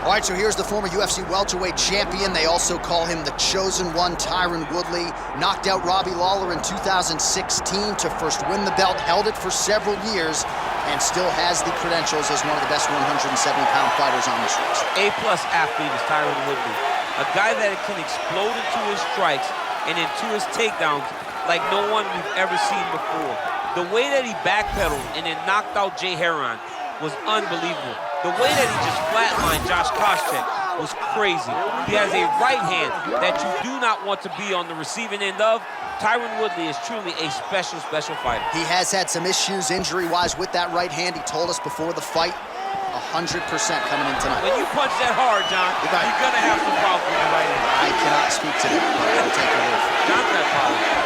All right, so here's the former UFC welterweight champion. They also call him the Chosen One, Tyron Woodley. Knocked out Robbie Lawler in 2016 to first win the belt, held it for several years, and still has the credentials as one of the best 170-pound fighters on this list. A-plus athlete is Tyron Woodley. A guy that can explode into his strikes and into his takedowns like no one we've ever seen before. The way that he backpedaled and then knocked out Jay Heron was unbelievable. The way that he just flatlined Josh Koscheck was crazy. He has a right hand that you do not want to be on the receiving end of. Tyron Woodley is truly a special, special fighter. He has had some issues injury-wise with that right hand. He told us before the fight, 100% coming in tonight. When you punch that hard, John, you're going to have some problems with your right hand. I cannot speak to that, but I will take your word for it. John's got problems.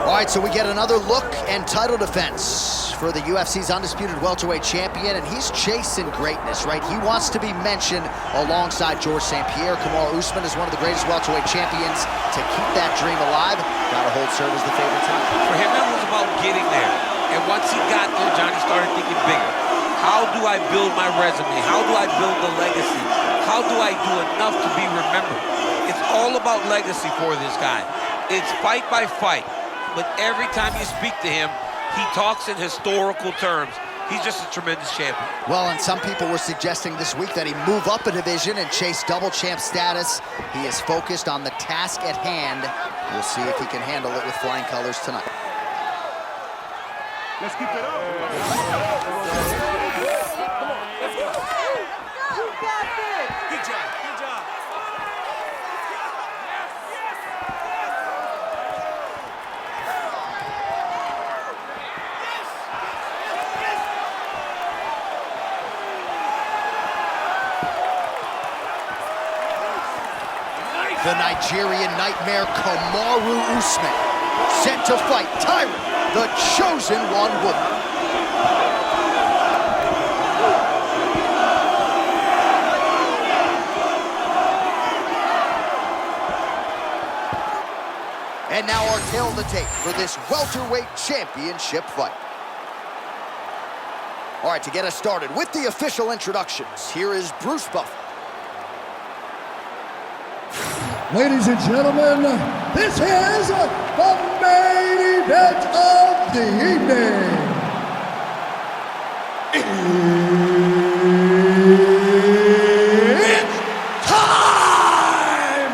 All right, so we get another look and title defense for the UFC's undisputed welterweight champion, and he's chasing greatness, right? He wants to be mentioned alongside Georges St. Pierre. Kamaru Usman is one of the greatest welterweight champions to keep that dream alive. Gotta hold serve as the favorite time. For him, it was about getting there. And once he got there, Johnny started thinking bigger. How do I build my resume? How do I build the legacy? How do I do enough to be remembered? It's all about legacy for this guy. It's fight by fight. But every time you speak to him, he talks in historical terms. He's just a tremendous champion. Well, and some people were suggesting this week that he move up a division and chase double champ status. He is focused on the task at hand. We'll see if he can handle it with flying colors tonight. Let's keep it up. Good job. Good job. The Nigerian nightmare, Kamaru Usman, set to fight Tyron, the Chosen One Woodley. And now our tale of the tape for this welterweight championship fight. All right, to get us started with the official introductions, here is Bruce Buffer. Ladies and gentlemen, this is the main event of the evening. It's time!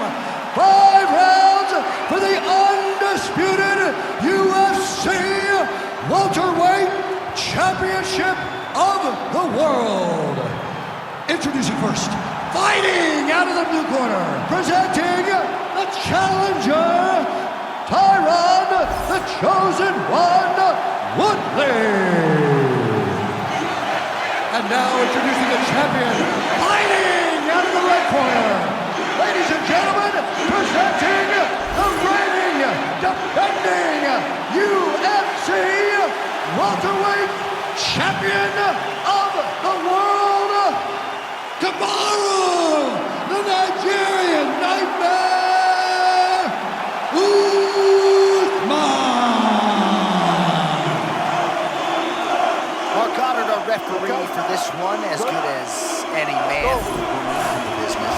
5 rounds for the undisputed UFC welterweight championship of the world. Introducing first, fighting out of the blue corner, presenting the challenger, Tyron, the Chosen One, Woodley. And now introducing the champion, fighting out of the red corner. Ladies and gentlemen, presenting the reigning, defending UFC welterweight champion of the world, Kamaru, the Nigerian nightmare, Usman. Mark Goddard, our referee for this one, as good as any man who knows the business.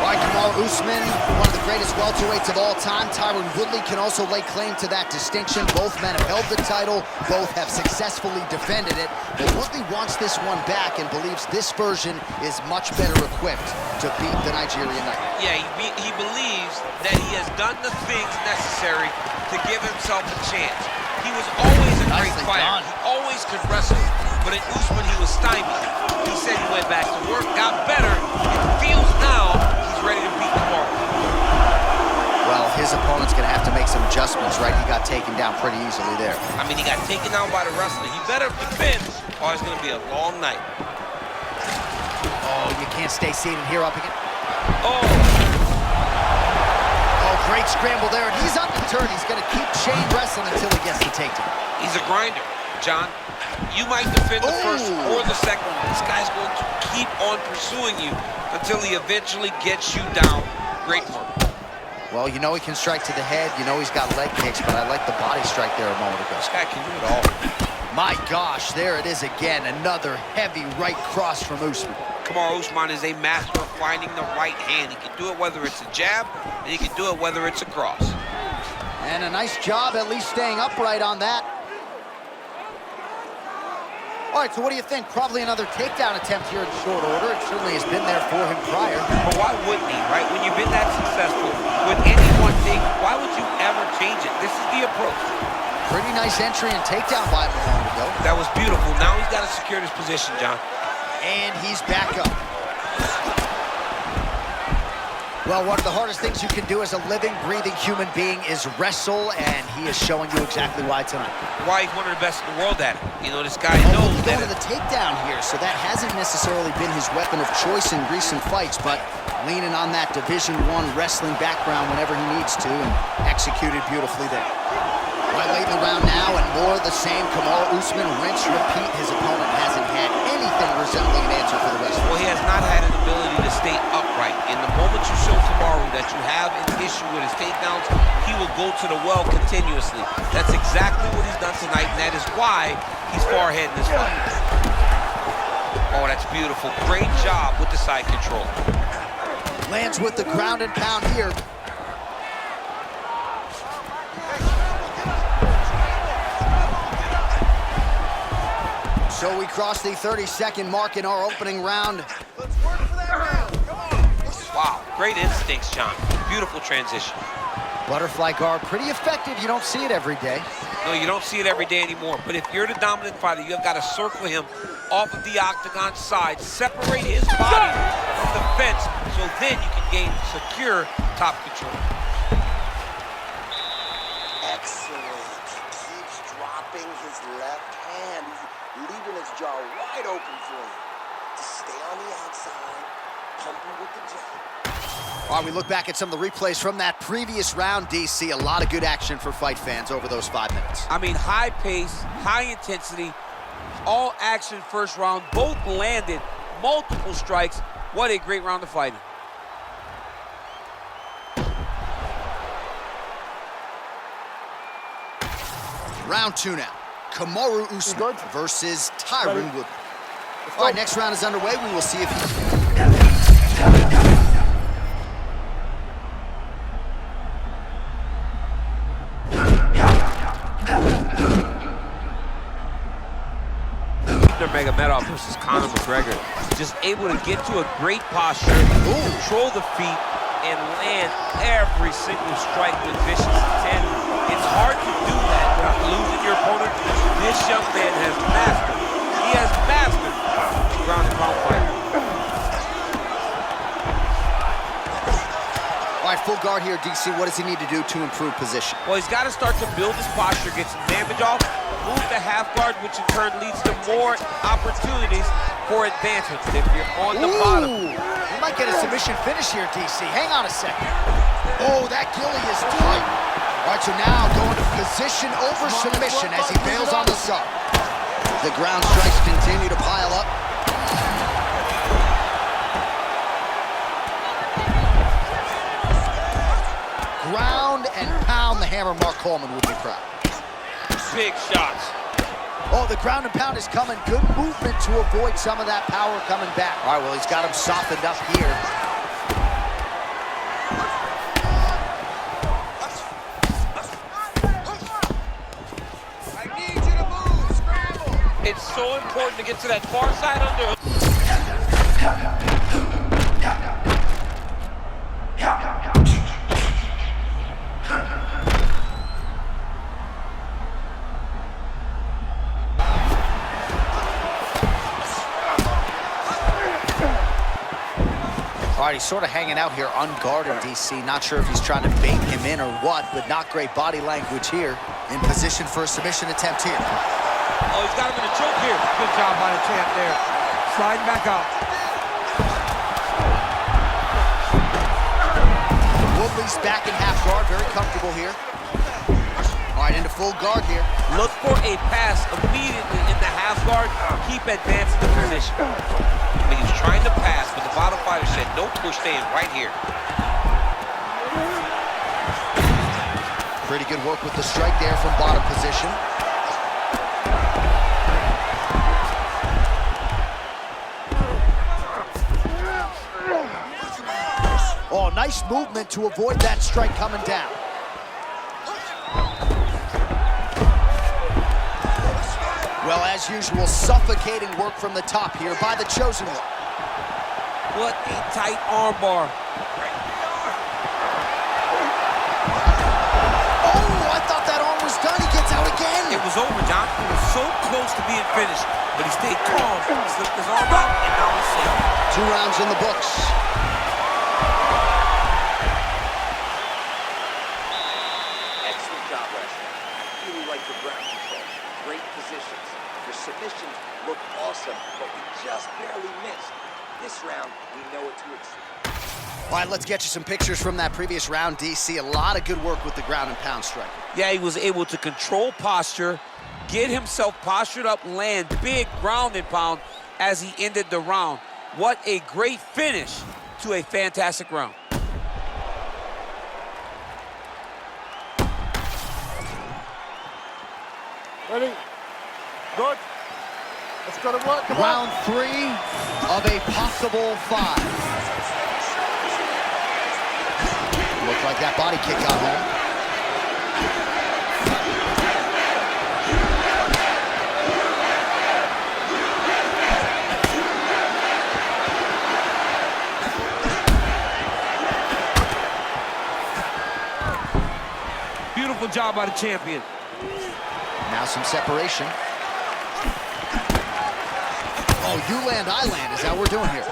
All right, Kamaru Usman, one of the greatest welterweights of all time. Tyron Woodley can also lay claim to that distinction. Both men have held the title. Both have successfully defended it. But Woodley wants this one back and believes this version is much better equipped to beat the Nigerian Nightmare. Yeah, he believes that he has done the things necessary to give himself a chance. He was always a great fighter. He always could wrestle. But in Usman, he was stymied. He said he went back to work, got better. It feels now he's ready to beat Kamaru. Well, his opponent's going to have to make some adjustments, right? He got taken down pretty easily there. I mean, he got taken down by the wrestler. He better defend, or it's going to be a long night. Oh, you can't stay seated here up again. Oh, great scramble there, and he's undeterred. He's going to keep chain wrestling until he gets the takedown. He's a grinder, John. You might defend the first or the second one. This guy's going to keep on pursuing you until he eventually gets you down. Great work. Well, you know he can strike to the head. You know he's got leg kicks, but I like the body strike there a moment ago. This guy can do it all. My gosh, there it is again. Another heavy right cross from Usman. Kamaru Usman is a master of finding the right hand. He can do it whether it's a jab, and he can do it whether it's a cross. And a nice job at least staying upright on that. All right, so what do you think? Probably another takedown attempt here in short order. It certainly has been there for him prior. But why wouldn't he, right? When you've been that successful with any one thing, why would you ever change it? This is the approach. Pretty nice entry and takedown by him a moment ago. That was beautiful. Now he's got to secure this position, John. And he's back up. Well, one of the hardest things you can do as a living, breathing human being is wrestle, and he is showing you exactly why tonight. Why he's one of the best in the world at it. You know, this guy knows He's that. going to the takedown here, so that hasn't necessarily been his weapon of choice in recent fights, but leaning on that Division I wrestling background whenever he needs to, and executed beautifully there. Right late in the round now, and more of the same. Kamaru Usman, rinse, repeat. His opponent hasn't had anything resembling an answer for the rest of Well, he has not had an ability to stay upright. In the moment you show Kamaru that you have an issue with his takedowns, he will go to the well continuously. That's exactly what he's done tonight, and that is why he's far ahead in this fight. Oh, that's beautiful. Great job with the side control. Lands with the ground and pound here. So we cross the 30-second mark in our opening round. Let's work for that round. Come on. Wow, great instincts, John. Beautiful transition. Butterfly guard, pretty effective. You don't see it every day. No, you don't see it every day anymore. But if you're the dominant fighter, you have got to circle him off of the octagon side, separate his body from the fence, so then you can gain secure top control. Excellent. He keeps dropping his left hand. He's leaving his jaw wide open for you. Just stay on the outside, pump him with the jab. All right, we look back at some of the replays from that previous round, DC. A lot of good action for fight fans over those 5 minutes. I mean, high pace, high intensity, all action first round. Both landed multiple strikes. What a great round of fighting. Round 2 now. Kamaru Usman versus Tyron Woodley. All right, next round is underway. We will see if he... Magomedov versus Conor McGregor. Just able to get to a great posture, control the feet, and land every single strike with vicious intent. It's hard to do that without losing your opponent. This young man has mastered. He has mastered ground and pound fighting. All right, full guard here, DC. What does he need to do to improve position? Well, he's got to start to build his posture, get some damage off, move to half guard, which in turn leads to more opportunities for advancements. If you're on the bottom. He might get a submission finish here, DC. Hang on a second. Oh, that gilly is tight. All right, so now going to position over submission as he bails on the sub. The ground strikes continue to pile up. Ground and pound, the hammer Mark Coleman would be proud. Big shots. Oh, the ground and pound is coming. Good movement to avoid some of that power coming back. All right, well, he's got him softened up here. I need you to move. Scramble. It's so important to get to that far side under. All right, he's sort of hanging out here unguarded, DC. Not sure if he's trying to bait him in or what, but not great body language here. In position for a submission attempt here. Oh, he's got him in a choke here. Good job by the champ there. Sliding back out. Woodley's back in half guard, very comfortable here. All right, into full guard here. Look for a pass immediately in the half guard. Keep advancing the position. I mean, he was trying to pass, but the bottom fighter said, no, push, staying right here. Pretty good work with the strike there from bottom position. Oh, nice movement to avoid that strike coming down. Well, as usual, suffocating work from the top here by the chosen one. What a tight armbar. Oh, I thought that arm was done. He gets out again. It was over, John. He was so close to being finished, but he stayed calm, slipped his arm out, and now he's safe. 2 rounds in the books. Excellent job, Wrestling. I really like the ground control. Great positions. Your submissions look awesome, but we just barely missed. This round, we know what to expect. All right, let's get you some pictures from that previous round, DC. A lot of good work with the ground and pound strike. Yeah, he was able to control posture, get himself postured up, land big ground and pound as he ended the round. What a great finish to a fantastic round. Ready? Good. Let's go to work. Come Round 3 of a possible 5. Looked like that body kick got home. Beautiful job by the champion. Now some separation. Oh, you land, I land is how we're doing here.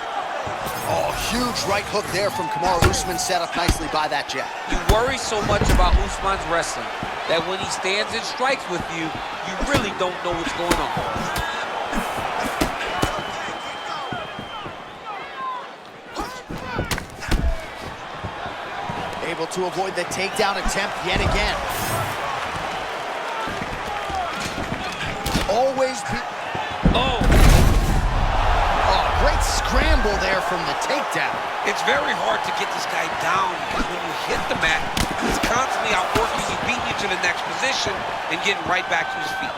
Oh, huge right hook there from Kamaru Usman, set up nicely by that jab. You worry so much about Usman's wrestling that when he stands and strikes with you, you really don't know what's going on. Able to avoid the takedown attempt yet again. Always be... Oh! Oh, great scramble there from the takedown. It's very hard to get this guy down because when you hit the mat, he's constantly outworking you, beating you to the next position and getting right back to his feet.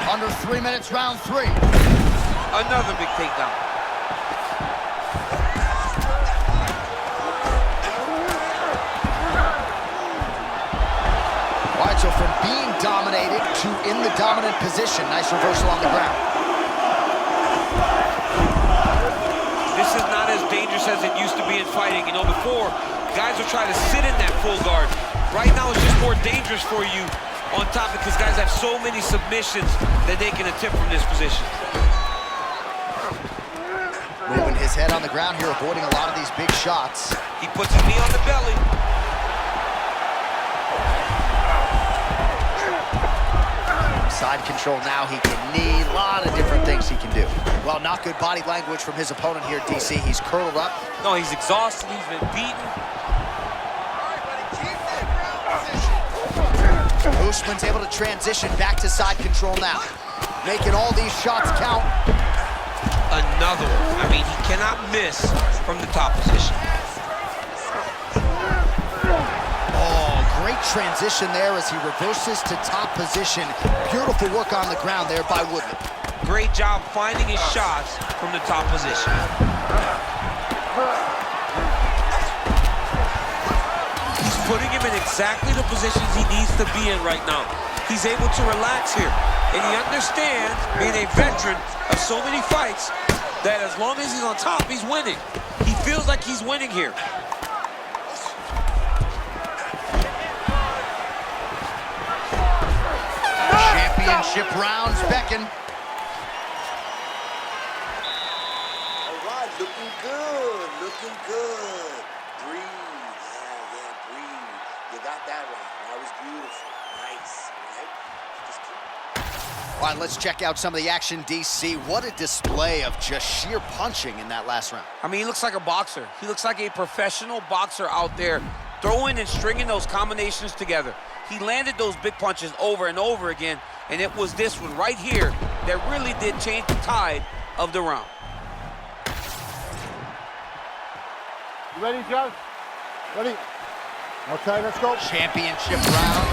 Under 3 minutes, round 3. Another big takedown. All right, so from being dominated to in the dominant position. Nice reversal on the ground. This is not as dangerous as it used to be in fighting. You know, before, guys would try to sit in that full guard. Right now, it's just more dangerous for you on top because guys have so many submissions that they can attempt from this position. Moving his head on the ground here, avoiding a lot of these big shots. He puts his knee on the belly. Side control now, he can knee, a lot of different things he can do. Well, not good body language from his opponent here, DC. He's curled up. No, he's exhausted, he's been beaten. Usman's able to transition back to side control now. Making all these shots count. Another one. I mean, he cannot miss from the top position. Great transition there as he reverses to top position. Beautiful work on the ground there by Woodley. Great job finding his shots from the top position. He's putting him in exactly the positions he needs to be in right now. He's able to relax here. And he understands, being a veteran of so many fights, that as long as he's on top, he's winning. He feels like he's winning here. Championship rounds beckon. All right, looking good, looking good. Breathe, yeah, breathe. You got that right. That was beautiful. Nice, right? Just keep... All right, let's check out some of the action, DC. What a display of just sheer punching in that last round. I mean, he looks like a boxer. He looks like a professional boxer out there throwing and stringing those combinations together. He landed those big punches over and over again, and it was this one right here that really did change the tide of the round. You ready, Joe? Ready? Okay, let's go. Championship round.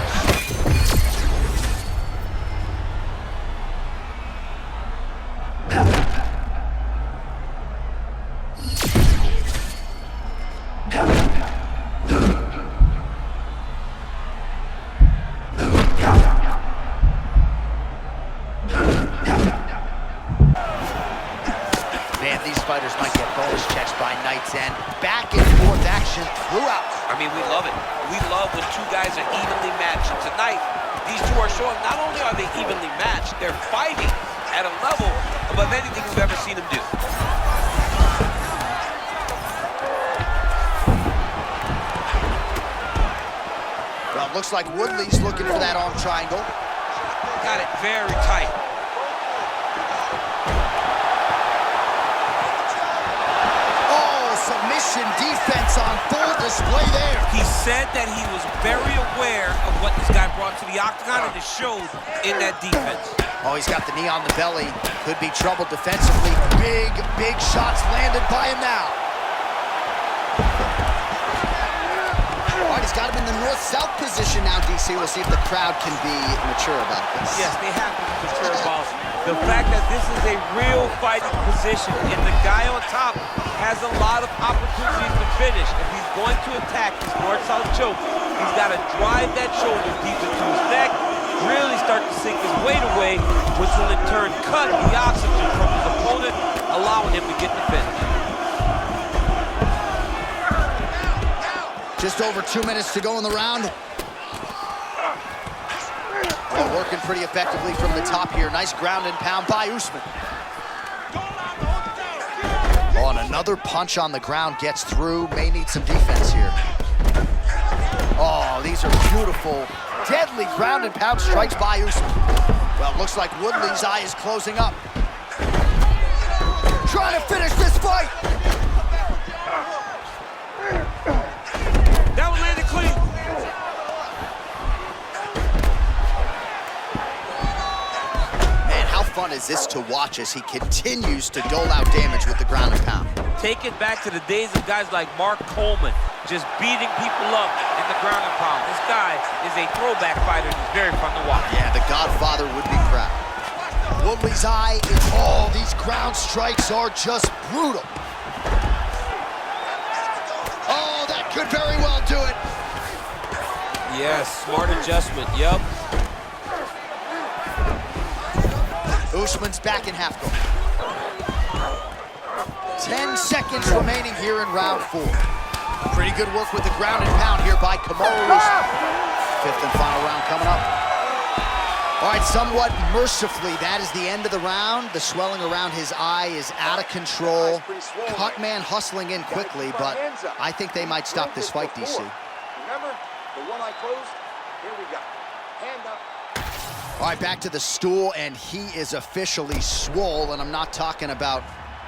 Man, these fighters might get bonus checks by night's end. Back and forth action throughout. I mean, we love it. We love when two guys are evenly matched. And tonight, these two are showing not only are they evenly matched, they're fighting at a level above anything we've ever seen them do. Well, it looks like Woodley's looking for that arm triangle. Got it very tight. Submission defense on full display there. He said that he was very aware of what this guy brought to the octagon, and it showed in that defense. Oh, he's got the knee on the belly. Could be trouble defensively. Big shots landed by him now. All right, he's got him in the north-south position now, DC. We'll see if the crowd can be mature about this. Yes, they have to be mature about the fact that this is a real fighting position, and the guy on top has a lot of opportunities to finish. If he's going to attack this north-south choke, he's got to drive that shoulder deep into his neck, really start to sink his weight away, which will in turn cut the oxygen from his opponent, allowing him to get the finish. Just over 2 minutes to go in the round. Well, working pretty effectively from the top here. Nice ground and pound by Usman. Oh, and another punch on the ground gets through. May need some defense here. Oh, these are beautiful, deadly ground and pound strikes by Usman. Well, it looks like Woodley's eye is closing up. Trying to finish this fight. That one landed clean. Man, how fun is this to watch as he continues to dole out damage with the ground and pound? Take it back to the days of guys like Mark Coleman, just beating people up in the ground and pound. This guy is a throwback fighter and he's very fun to watch. Yeah, the Godfather would be proud. Woodley's eye is all. These ground strikes are just brutal. Oh, that could very well do it. Yes, smart adjustment, yep. Usman's back in half guard. 10 seconds remaining here in round 4. Pretty good work with the ground and pound here by Kamaru Usman. 5th and final round coming up. All right, somewhat mercifully, that is the end of the round. The swelling around his eye is out of control. Cutman hustling in quickly, but I think they might stop this fight, DC. Remember, the one I closed? Here we go. Hand up. All right, back to the stool, and he is officially swole, and I'm not talking about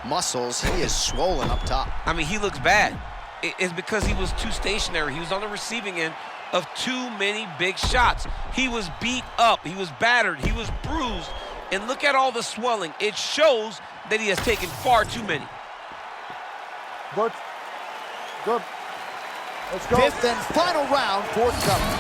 muscles. He is swollen up top. I mean, he looks bad. It's because he was too stationary. He was on the receiving end of too many big shots. He was beat up, he was battered, he was bruised, and look at all the swelling. It shows that he has taken far too many. Good. Good. Let's go. 5th and final round, forthcoming.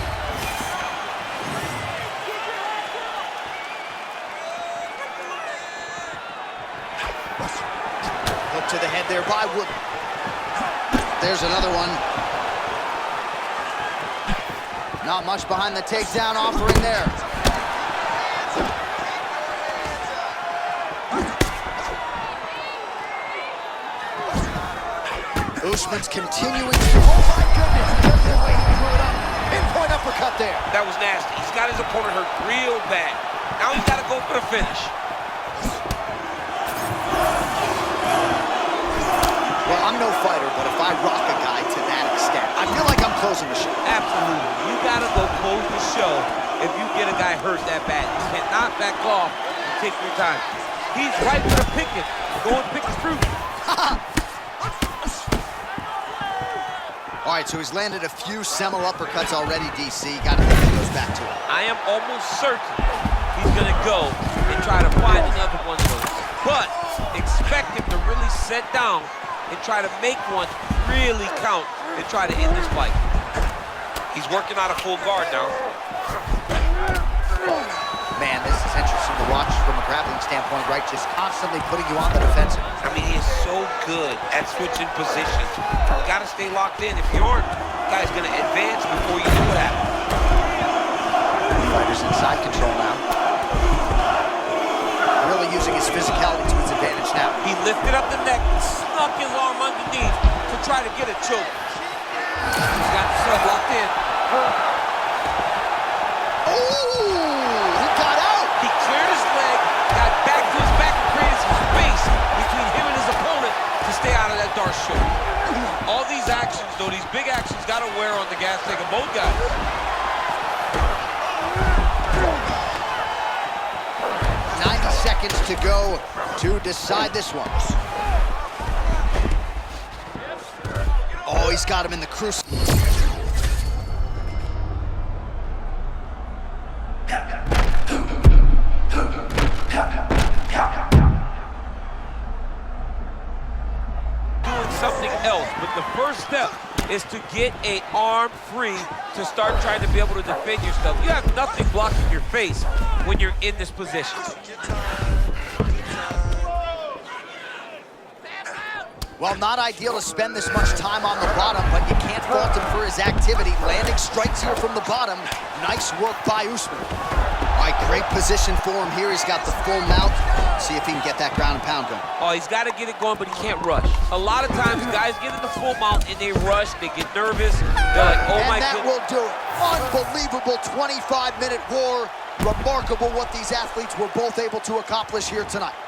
Hook to the head there by Wood. There's another one. Not much behind the takedown offering there. Usman's continuing to, oh my goodness, just the way he threw it up. Pinpoint uppercut there. That was nasty. He's got his opponent hurt real bad. Now he's got to go for the finish. Well, I'm no fighter, but if I rock a guy to that extent, I feel like I'm closing the show. Absolutely. You gotta go close the show if you get a guy hurt that bad. You cannot back off and take your time. He's right for the picking. Go and pick the fruit. All right, so he's landed a few seminal uppercuts already, DC. Got to think he goes back to it. I am almost certain he's going to go and try to find another one of those. But expect him to really set down and try to make one really count and try to end this fight. He's working out a full guard now. Man, this is interesting to watch from a grappling standpoint, right? Just constantly putting you on the defensive. I mean, he is so good at switching positions. You gotta stay locked in. If you aren't, the guy's gonna advance before you know what happens. Fighter's in side control now. Really using his physicality to his advantage now. He lifted up the neck and snuck his arm underneath to try to get a choke. He's got the sub locked in. Stay out of that dart show. All these actions, though, these big actions, got to wear on the gas tank of both guys. Seconds to go to decide this one. Oh, he's got him in the crucible. Something else, but the first step is to get an arm free to start trying to be able to defend yourself. You have nothing blocking your face when you're in this position. Well, not ideal to spend this much time on the bottom, but you can't fault him for his activity. Landing strikes here from the bottom. Nice work by Usman. All right, great position for him here. He's got the full mount. See if he can get that ground and pound going. Oh, he's got to get it going, but he can't rush. A lot of times, guys get in the full mount and they rush, they get nervous. They're like, oh my goodness. And that will do it. Unbelievable 25-minute war. Remarkable what these athletes were both able to accomplish here tonight.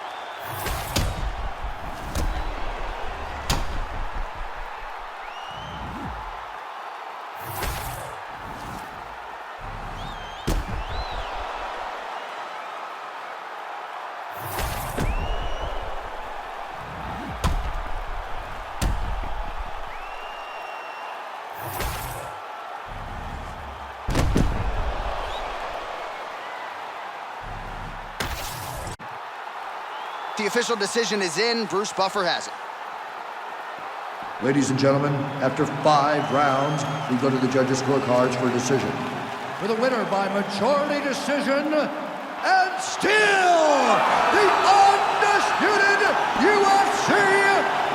The official decision is in. Bruce Buffer has it. Ladies and gentlemen, after 5 rounds, we go to the judges' scorecards for a decision. For the winner by majority decision, and still the undisputed UFC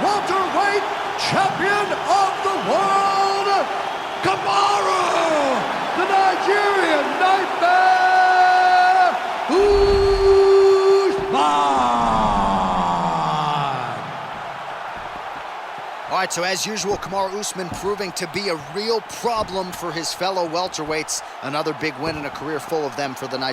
welterweight champion of the world, Kamaru, the Nigerian Nightmare Usman. All right, so as usual, Kamaru Usman proving to be a real problem for his fellow welterweights. Another big win in a career full of them for the Nigerian.